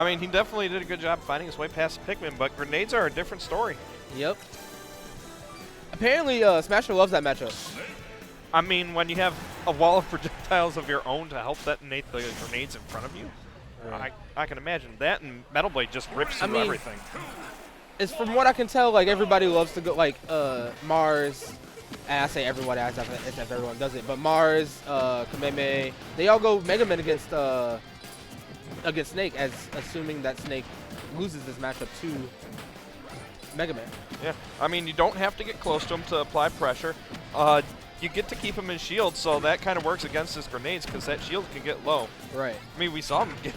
I mean, he definitely did a good job finding his way past Pikmin, but grenades are a different story. Yep. Apparently, Smasher loves that matchup. I mean, when you have a wall of projectiles of your own to help detonate the grenades in front of you, right. I can imagine that, and Metal Blade just rips through everything. It's from what I can tell, like, everybody loves to go, like, Mars, and I say everybody, as if everyone does it, but Mars, Kameme, they all go Mega Man against Snake, as assuming that Snake loses this matchup to Mega Man. Yeah, I mean, you don't have to get close to him to apply pressure. You get to keep him in shield, so that kind of works against his grenades because that shield can get low. Right. I mean, we saw him get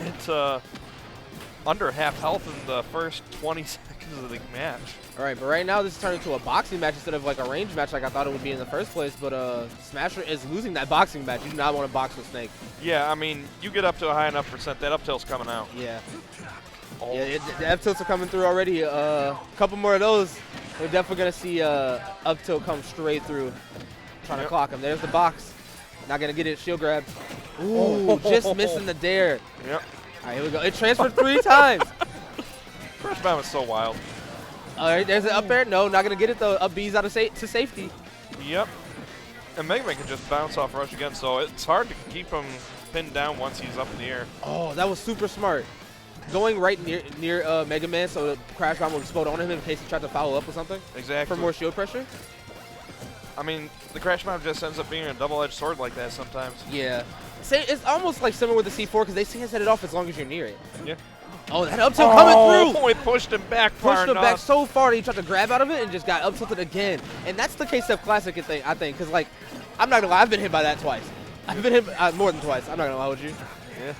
under half health in the first 20 seconds of the match. All right, but right now this is turning into a boxing match instead of like a range match like I thought it would be in the first place, but Smasher is losing that boxing match. You do not want to box with Snake. Yeah, I mean, you get up to a high enough percent, that up tilt's coming out. Yeah. Oh. Yeah, the up tilts are coming through already. A couple more of those, we're definitely going to see up tilt come straight through. Trying to clock him. There's the box. Not going to get it. Shield grab. Ooh, just missing the dare. Yep. All right, here we go. It transferred 3 times. First bomb is so wild. All right, there's an up air. No, not going to get it, though. Up B's out of to safety. Yep. And Mega Man can just bounce off rush again, so it's hard to keep him pinned down once he's up in the air. Oh, that was super smart. Going right near Mega Man so the crash bomb will explode on him in case he tried to follow up with something. Exactly. For more shield pressure. I mean, the crash bomb just ends up being a double-edged sword like that sometimes. Yeah. It's almost like similar with the C4 because they can set it off as long as you're near it. Yeah. Oh, that up tilt coming through! Oh, it pushed him back far enough. Pushed him back so far that he tried to grab out of it and just got up tilted again. And that's the Ksev classic thing, I think, because, like, I'm not going to lie, I've been hit by that twice. I've been hit more than twice. I'm not going to lie with you. Yeah.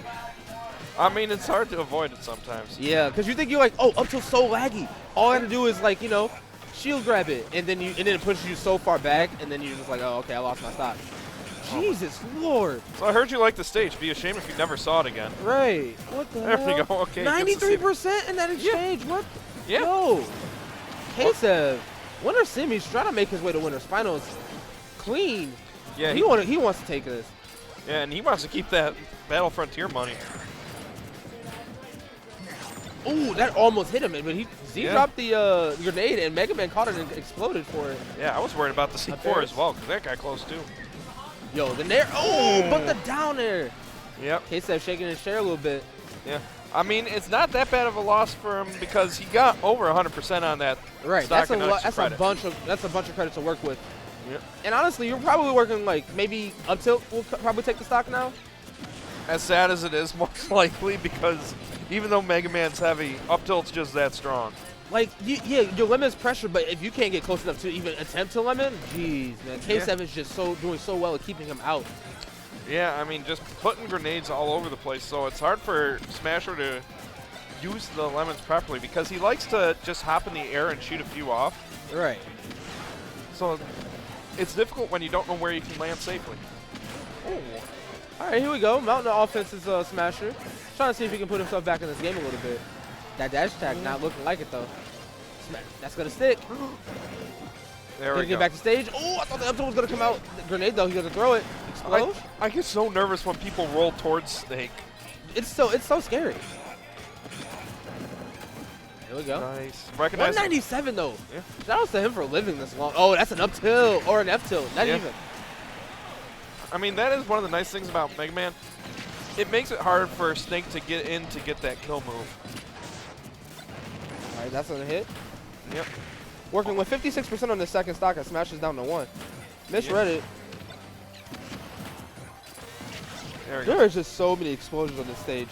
I mean, it's hard to avoid it sometimes. Yeah, because you think you're like, oh, up tilt's so laggy. All I have to do is, like, you know, shield grab it, and then it pushes you so far back, and then you're just like, oh, okay, I lost my stock. Jesus Lord. So I heard you like the stage. Be a shame if you never saw it again. Right. What the hell? There we go. Okay. 93% in that exchange. Yeah. What? Yeah. Yo. Ksev, winner semis, trying to make his way to winners finals clean. Yeah. He wants to take this. Yeah, and he wants to keep that Battle Frontier money. Ooh, that almost hit him, but he dropped the grenade, and Mega Man caught it and exploded for it. Yeah, I was worried about the C4 as well, because that got close too. Yo, the nair. Oh, but the down air. Yep. Ksev shaking his chair a little bit. Yeah. I mean, it's not that bad of a loss for him because he got over 100% on that. Right. Stock That's a bunch of credit to work with. Yep. And honestly, you're probably working like maybe up tilt will probably take the stock now. As sad as it is, most likely, because even though Mega Man's heavy, up tilt's just that strong. Like, yeah, your limit is pressure, but if you can't get close enough to even attempt to limit, jeez, man. Ksev is just doing so well at keeping him out. Yeah, I mean, just putting grenades all over the place, so it's hard for Smasher to use the lemons properly because he likes to just hop in the air and shoot a few off. Right. So it's difficult when you don't know where you can land safely. Oh. All right, here we go. Mountain offense is Smasher. Trying to see if he can put himself back in this game a little bit. That dash attack not looking like it, though. That's going to stick. There we go. Get back to stage. Oh, I thought the up tilt was going to come out. The grenade, though, he's going to throw it. Explode. I get so nervous when people roll towards Snake. It's so scary. Here we go. Nice. Recognize 197, though. Yeah. Shout out to him for living this long. Oh, that's an up tilt or an F tilt. Not even. I mean, that is one of the nice things about Mega Man. It makes it hard for Snake to get in to get that kill move. All right, that's gonna hit. Yep. Working with 56% on the second stock, and Smasher's down to 1. Misread it. There are just so many explosions on this stage.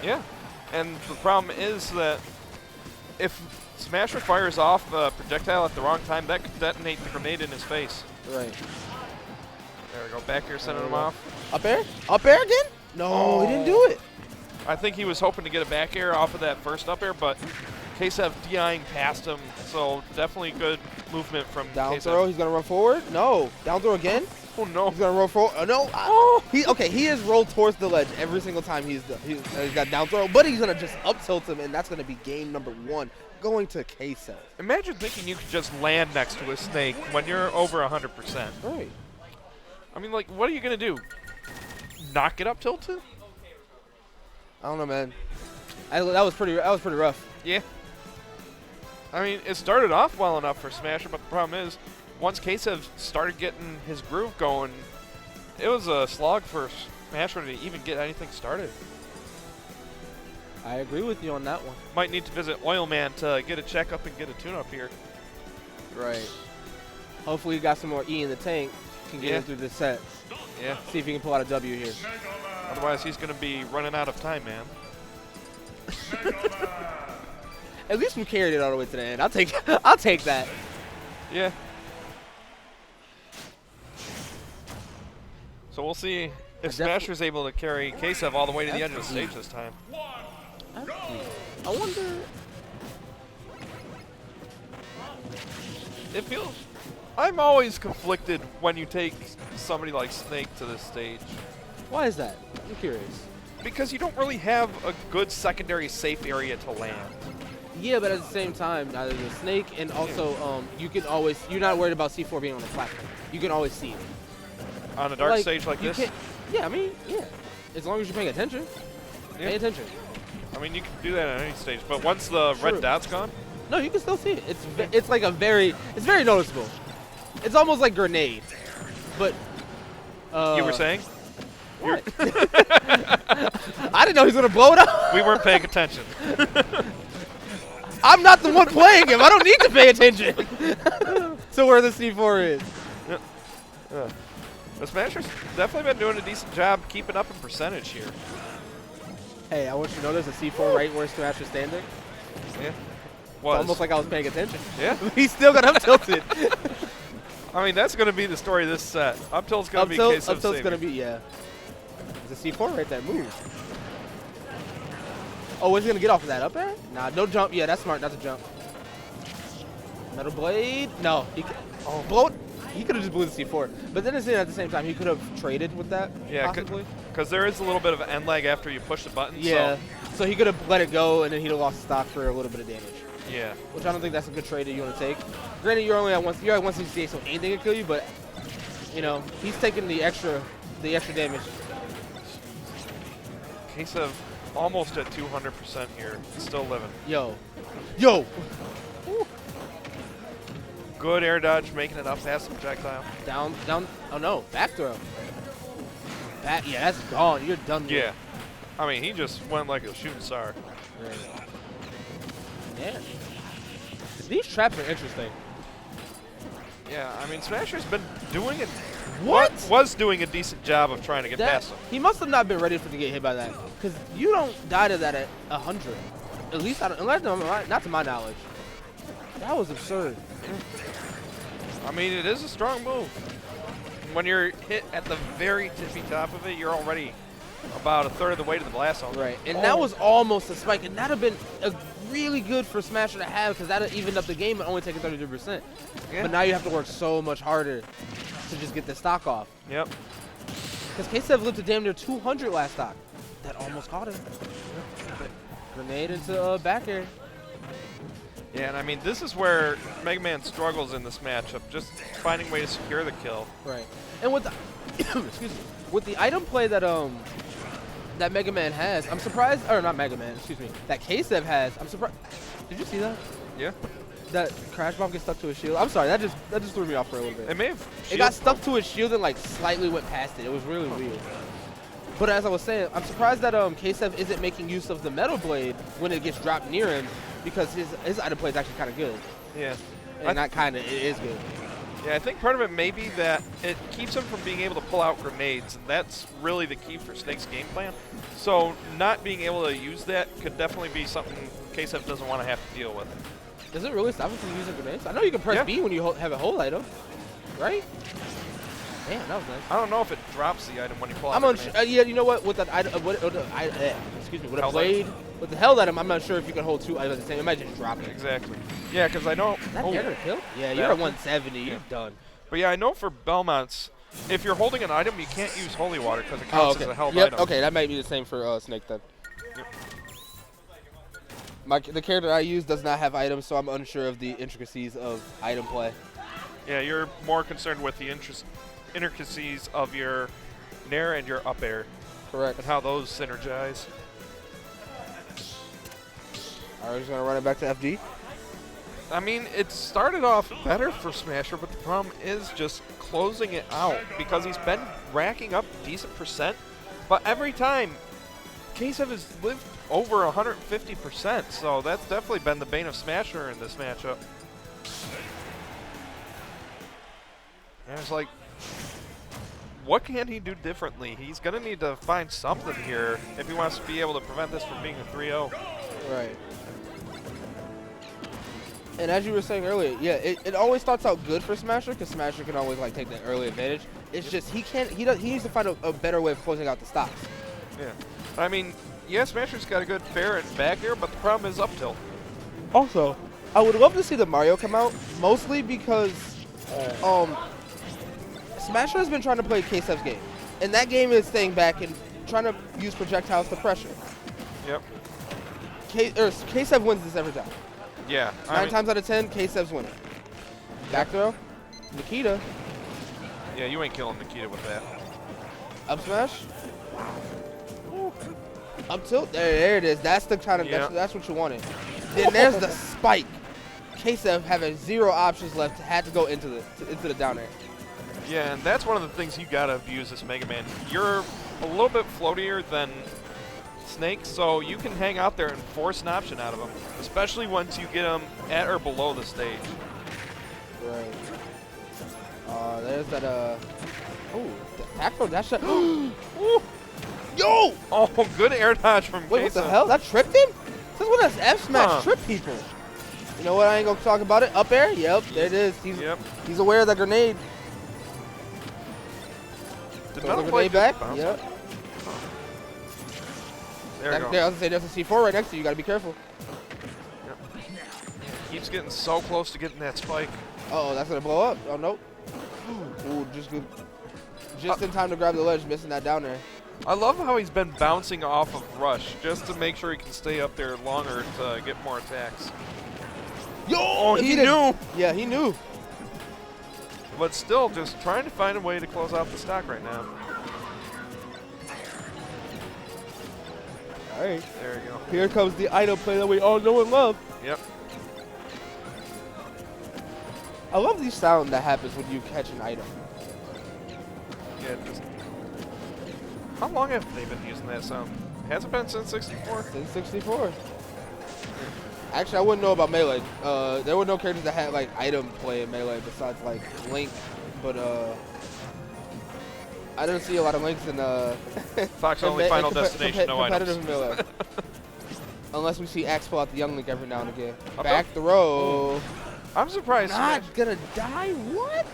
Yeah, and the problem is that if Smasher fires off a projectile at the wrong time, that could detonate the grenade in his face. Right. There we go. Back here, sending him off. Up air? Up air again? No, he didn't do it. I think he was hoping to get a back air off of that first up air, but Ksev DIing past him, so definitely good movement from down Ksev. Throw. He's gonna run forward. No, down throw again. Oh no! He's gonna roll forward. Oh no! Oh! He is rolled towards the ledge every single time he's got down throw, but he's gonna just up tilt him, and that's gonna be game number 1 going to Ksev. Imagine thinking you could just land next to a Snake when you're over 100%. Right. I mean, like, what are you gonna do? Not get up tilted? I don't know, man. That was pretty rough. Yeah. I mean, it started off well enough for Smasher, but the problem is, once Ksev started getting his groove going, it was a slog for Smasher to even get anything started. I agree with you on that one. Might need to visit Oilman to get a checkup and get a tune-up here. Right. Hopefully he got some more E in the tank. Can get him through this set. Yeah. See if he can pull out a W here. Otherwise, he's going to be running out of time, man. At least we carried it all the way to the end. I'll take that. Yeah. So we'll see if Smasher's able to carry Ksev all the way to the edge of the stage this time. I wonder. It feels. I'm always conflicted when you take somebody like Snake to this stage. Why is that? I'm curious. Because you don't really have a good secondary safe area to land. Yeah, but at the same time, neither the Snake and also you can always. You're not worried about C4 being on the platform. You can always see it. On a dark stage like this? Yeah, I mean, yeah. As long as you're paying attention. Pay attention. I mean, you can do that on any stage, but once the red dot's gone? No, you can still see it. It's like it's very noticeable. It's almost like grenade. But you were saying? What? I didn't know he was gonna blow it up. We weren't paying attention. I'm not the one playing him. I don't need to pay attention. So where the C4 is. Yeah. The Smasher's definitely been doing a decent job keeping up in percentage here. Hey, I want you to know there's a C4 right where Smasher's standing. Yeah. It's almost like I was paying attention. Yeah. He still got up tilted. I mean, that's going to be the story of this set. Up tilt's going to be Ksev's Up tilt's going to be, yeah. There's a C4 right there. Move. Oh, is he going to get off of that up air? Nah, no jump. Yeah, that's smart. That's a jump. Metal Blade. No. Blow it. He could have just blew the C4. But then at the same time, he could have traded with that, possibly. Because there is a little bit of end lag after you push the button. Yeah. So he could have let it go, and then he'd have lost stock for a little bit of damage. Yeah. Which I don't think that's a good trade that you want to take. Granted, you're at 168, so anything can kill you, but, you know, he's taking the extra damage. Ksev almost at 200% here. Still living. Yo. Ooh. Good air dodge, making it up past the projectile. Down. Oh, no. Back throw. Yeah, that's gone. You're done with. Yeah. I mean, he just went like a shooting star. Right. Yeah. These traps are interesting. Yeah, I mean, Smasher's been doing it. What? Was doing a decent job of trying to get past him. He must have not been ready to get hit by that. Because you don't die to that at 100. At least, not to my knowledge. That was absurd. I mean, it is a strong move. When you're hit at the very tippy top of it, you're already about a third of the way to the blast zone. Right, and that was almost a spike, and that would have been really good for Smasher to have because that would have evened up the game and only taken 32%. Yeah. But now you have to work so much harder to just get the stock off. Yep. Because Ksev lived to damn near 200 last stock. That almost caught him. Yep. Grenade into back air. Yeah, and I mean, this is where Mega Man struggles in this matchup, just finding a way to secure the kill. Right. And with the excuse me, with the item play that that Mega Man has, I'm surprised, or not Mega Man, excuse me, that Ksev has, I'm surprised. Did you see that? Yeah. That crash bomb gets stuck to his shield. I'm sorry, that just threw me off for a little bit. It may have. It got stuck to his shield and like slightly went past it. It was really weird. But as I was saying, I'm surprised that Ksev isn't making use of the Metal Blade when it gets dropped near him, because his item play is actually kind of good. Yeah. And not kind of, it is good. Yeah, I think part of it may be that it keeps him from being able to pull out grenades, and that's really the key for Snake's game plan. So not being able to use that could definitely be something Ksev doesn't want to have to deal with. Does it really stop him from using grenades? I know you can press B when you have a hold item, right? Damn, that was nice. I don't know if it drops the item when you pull out. I'm unsure. Yeah, you know what? With that item, excuse me, with a blade, with the held item, I'm not sure if you can hold two items at the same. It might just drop it. Exactly. Yeah, because I know. Is that gonna kill? Yeah, you're at 170. You're done. But yeah, I know for Belmonts, if you're holding an item, you can't use holy water because it counts as a held item. Okay, that might be the same for Snake then. Yep. The character I use does not have items, so I'm unsure of the intricacies of item play. Yeah, you're more concerned with the intricacies of your nair and your up air. Correct. And how those synergize. Mario's going to run it back to FD. I mean, it started off better for Smasher, but the problem is just closing it out because he's been racking up decent percent, but every time, Ksev has lived over 150%, so that's definitely been the bane of Smasher in this matchup. And it's like, what can he do differently? He's going to need to find something here if he wants to be able to prevent this from being a 3-0. Right. And as you were saying earlier, yeah, it always starts out good for Smasher because Smasher can always like take that early advantage. It's just he needs to find a better way of closing out the stocks. Yeah. I mean, yeah, Smasher's got a good fair and back air, but the problem is up tilt. Also, I would love to see the Mario come out, mostly because Smasher has been trying to play Ksev's game. And that game is staying back and trying to use projectiles to pressure. Yep. Ksev wins this every time. Yeah. 9 times out of 10, Ksev's winning. Back throw, Nikita. Yeah, you ain't killing Nikita with that. Up smash. Up tilt. There it is. That's the kind of that's what you wanted. Then there's the spike. Ksev having 0 options left, had to go into the down air. Yeah, and that's one of the things you gotta abuse this Mega Man. You're a little bit floatier than Snake, so you can hang out there and force an option out of him, especially once you get him at or below the stage. Right. There's that, oh, the back throw, that shot. Yo! Oh, good air dodge from Ksev. Wait, what the hell? That tripped him? This is what does F smash trip people. You know what? I ain't gonna talk about it. Up air? Yep, there it is. He's aware of that grenade. Did Throw not the play grenade back? bounce. Yep. There you go. I was gonna say there's a C4 right next to you. You gotta be careful. Yep. Keeps getting so close to getting that spike. Uh oh, that's gonna blow up. Oh nope. Ooh, just good. Just in time to grab the ledge, missing that down there. I love how he's been bouncing off of Rush just to make sure he can stay up there longer to get more attacks. Yo! Oh, he knew! Yeah, he knew. But still, just trying to find a way to close out the stock right now. All right. There you go. Here comes the idol play that we all know and love. Yep. I love the sound that happens when you catch an item. Yeah, just... How long have they been using that sound? Has it been since 64? Since 64. Actually, I wouldn't know about Melee. There were no characters that had like item play in Melee besides like Link, but I didn't see a lot of Links in Fox only Final Destination, no items. Competitive Melee. Unless we see Axe pull out the Young Link every now and again. Up Back throw. Ooh. I'm surprised. Not gonna die. What?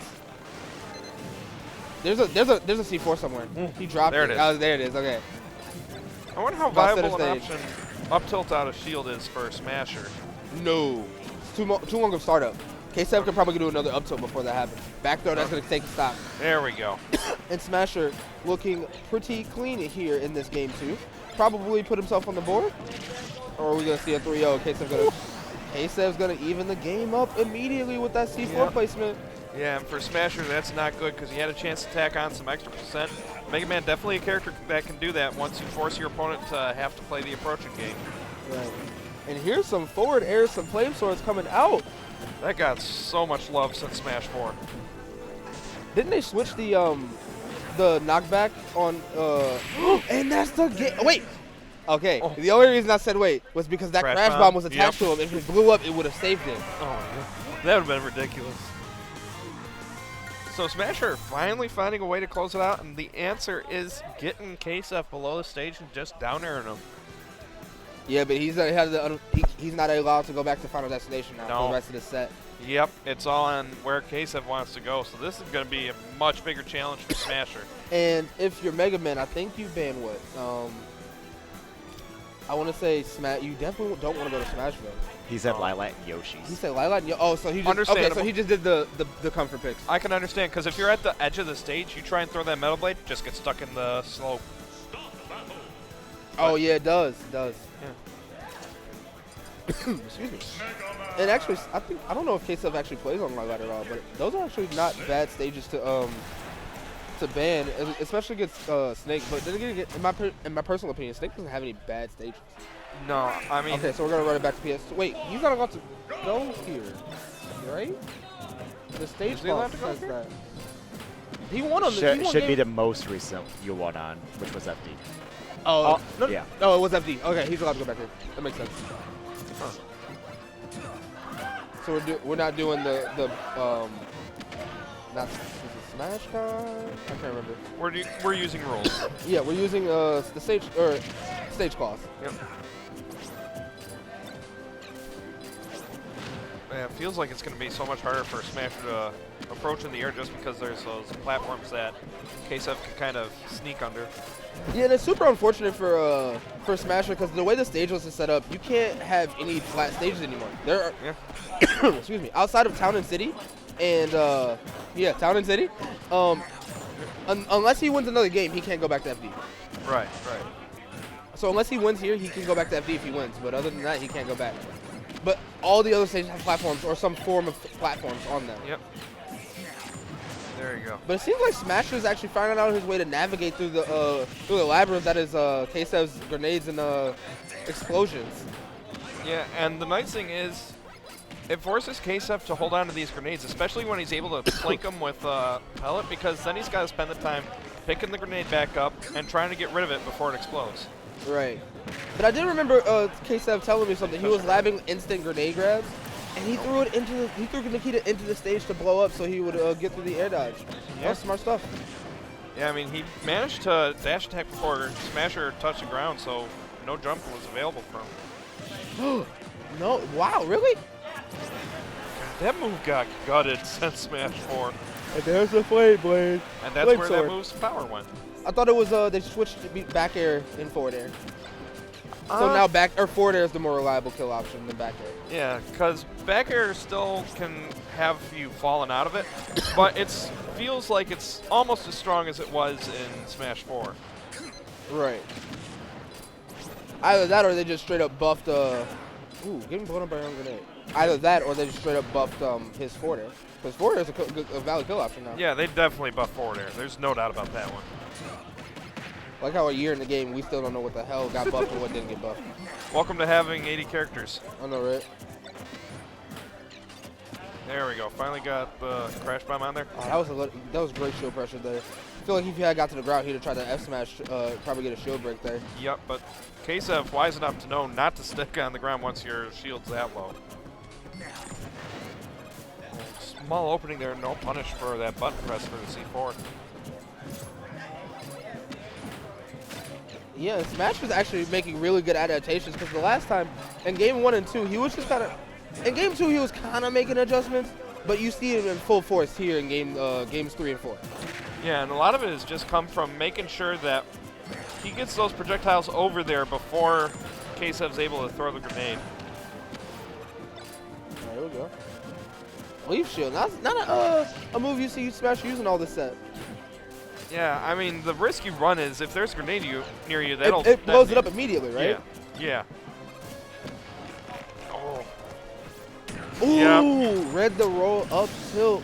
There's a C4 somewhere. He dropped there it. It is. Oh, there it is. Okay. I wonder how viable an option up tilt out of shield is for Smasher. No. It's too long of startup. Ksev could probably do another up tilt before that happens. Back throw, that's going to take a stop. There we go. And Smasher looking pretty clean here in this game, too. Probably put himself on the board. Or are we going to see a 3-0? Ksev's going to even the game up immediately with that C4 placement. Yeah, and for Smasher, that's not good because he had a chance to tack on some extra percent. Mega Man definitely a character that can do that once you force your opponent to have to play the approaching game. Right. And here's some forward air, some flame swords coming out. That got so much love since Smash 4. Didn't they switch the knockback on and that's the game. Wait. Okay. Oh. The only reason I said wait was because that crash bomb was attached to him. If it blew up, it would have saved him. Oh my god. That would have been ridiculous. So Smasher finally finding a way to close it out, and the answer is getting Ksev below the stage and just down airing him. Yeah, but he's not allowed to go back to Final Destination now for the rest of the set. Yep, it's all on where Ksev wants to go, so this is going to be a much bigger challenge for Smasher. And if you're Mega Man, I think you ban what? I want to say you definitely don't want to go to Smashville. He said Lilat and Yoshi's. He said Lilat and Oh, so he just so he just did the comfort picks. I can understand, because if you're at the edge of the stage, you try and throw that Metal Blade, just get stuck in the slope. Oh yeah, it does. It does. Yeah. Excuse me. And actually, I don't know if Ksev actually plays on Lilat at all, but those are actually not bad stages to ban, especially against Snake. But then again, in my personal opinion, Snake doesn't have any bad stages. No, I mean. Okay, so we're gonna run it back to PS. Wait, he's not allowed to go here, right? The stage Is he allowed boss to go says here? that. He won on the. He won Should be game- the most recent you won on, which was FD. Oh, no, yeah. No, it was FD. Okay, he's allowed to go back there. That makes sense. Huh. So we're not doing the not is it Smash time? I can't remember. We're using rules. Yeah, we're using the stage clause. Yep. Yeah, it feels like it's going to be so much harder for Smasher to approach in the air just because there's those platforms that Ksev can kind of sneak under. Yeah, and it's super unfortunate for Smasher because the way the stage was set up, you can't have any flat stages anymore. There are, excuse me, outside of Town and City, and yeah, Town and City. Unless he wins another game, he can't go back to FD. Right. So unless he wins here, he can go back to FD if he wins. But other than that, he can't go back. But all the other stages have platforms or some form of platforms on them. Yep. There you go. But it seems like Smasher is actually finding out his way to navigate through the labyrinth that is Ksev's grenades and explosions. Yeah, and the nice thing is, it forces Ksev to hold on to these grenades, especially when he's able to flank them with pellet, because then he's got to spend the time picking the grenade back up and trying to get rid of it before it explodes. Right. But I did remember Ksev telling me something. He was labbing instant grenade grabs, and he threw Nikita into the stage to blow up so he would get through the air dodge. Yeah. That's smart stuff. Yeah, I mean, he managed to dash attack before Smasher touched the ground, so no jump was available for him. No, wow, really? That move got gutted since Smash 4. And there's the flame blade. And that's Flame where sword. that move's power went. I thought it was they switched to back air and forward air. So now forward air is the more reliable kill option than back air. Yeah, because back air still can have you fallen out of it, but it feels like it's almost as strong as it was in Smash 4. Right. Either that or they just straight up buffed ooh, getting blown up by your own grenade. Either that or they just straight up buffed his forward air. Because forward air is a valid kill option now. Yeah, they definitely buff forward air. There's no doubt about that one. Like how a year in the game, we still don't know what the hell got buffed and what didn't get buffed. Welcome to having 80 characters. I know, right? There we go. Finally got the crash bomb on there. Oh, that was great shield pressure there. I feel like if he had got to the ground, he'd have tried to F smash, probably get a shield break there. Yep, but Ksev wise enough to know not to stick on the ground once your shield's that low. Small opening there, no punish for that button press for the C4. Yeah, Smash was actually making really good adaptations because the last time in game 1 and 2, he was just kind of. In game 2, he was kind of making adjustments, but you see him in full force here in games 3 and 4. Yeah, and a lot of it has just come from making sure that he gets those projectiles over there before Ksev's able to throw the grenade. There we go. Leaf shield, not a move you see Smash using all this set. Yeah, I mean, the risk you run is if there's a grenade near you, that'll... It blows it up immediately, right? Yeah. Oh. Ooh, read the roll up tilt.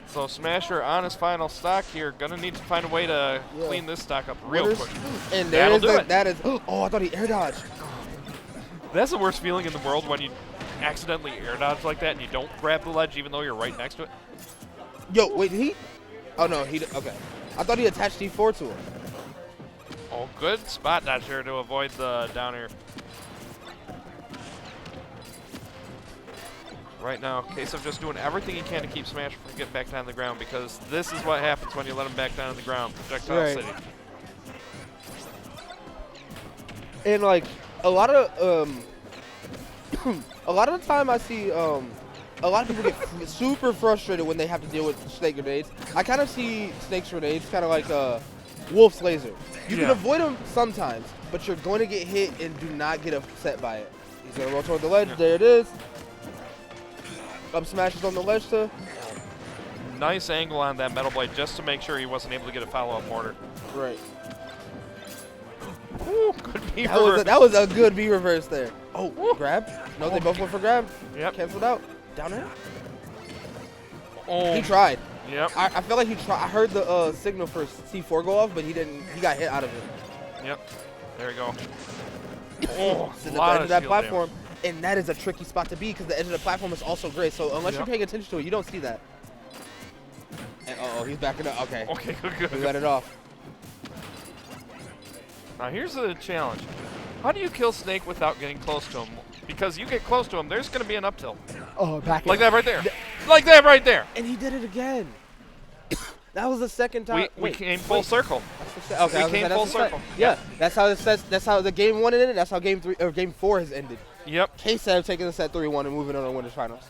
So Smasher on his final stock here, gonna need to find a way to clean this stock up real quick. And there is That'll do it. that is. Oh, I thought he air dodged. That's the worst feeling in the world when you accidentally air dodge like that and you don't grab the ledge even though you're right next to it. Yo, wait, did he? Oh no, okay. I thought he attached D4 to it. Oh, good spot dodge here to avoid the down air. Right now, Ksev just doing everything he can to keep Smasher from getting back down to the ground because this is what happens when you let him back down to the ground. Projectile City. And like a lot of the time I see a lot of people get super frustrated when they have to deal with Snake grenades. I kind of see Snake's grenades kind of like Wolf's laser. You can avoid them sometimes, but you're going to get hit and do not get upset by it. He's going to roll toward the ledge. There it is. Up smashes on the ledge too. Nice angle on that metal blade just to make sure he wasn't able to get a follow-up mortar. Right. Ooh, good B That was a good B reverse there. Oh, grab. No, they both went for grab. Yep. Canceled out. Down there. Oh. He tried. Yep. I felt like he tried. I heard the signal for C4 go off, but he didn't. He got hit out of it. Yep. There we go. Oh, to a the lot edge of of that shield platform, and that is a tricky spot to be because the edge of the platform is also great. So unless Yep. you're paying attention to it, you don't see that. And, he's backing up. Okay, Okay, good. he let it off. Now here's the challenge. How do you kill Snake without getting close to him? Because you get close to him, there's going to be an up tilt. Oh, back Like that right there. Like that right there. And he did it again. That was the second time. We came full circle. Okay, We came full circle. Yeah, that's how it says. That's how the game 1 ended. That's how game 4 has ended. Yep. Ksev taking the set 3-1 and moving on to winners finals.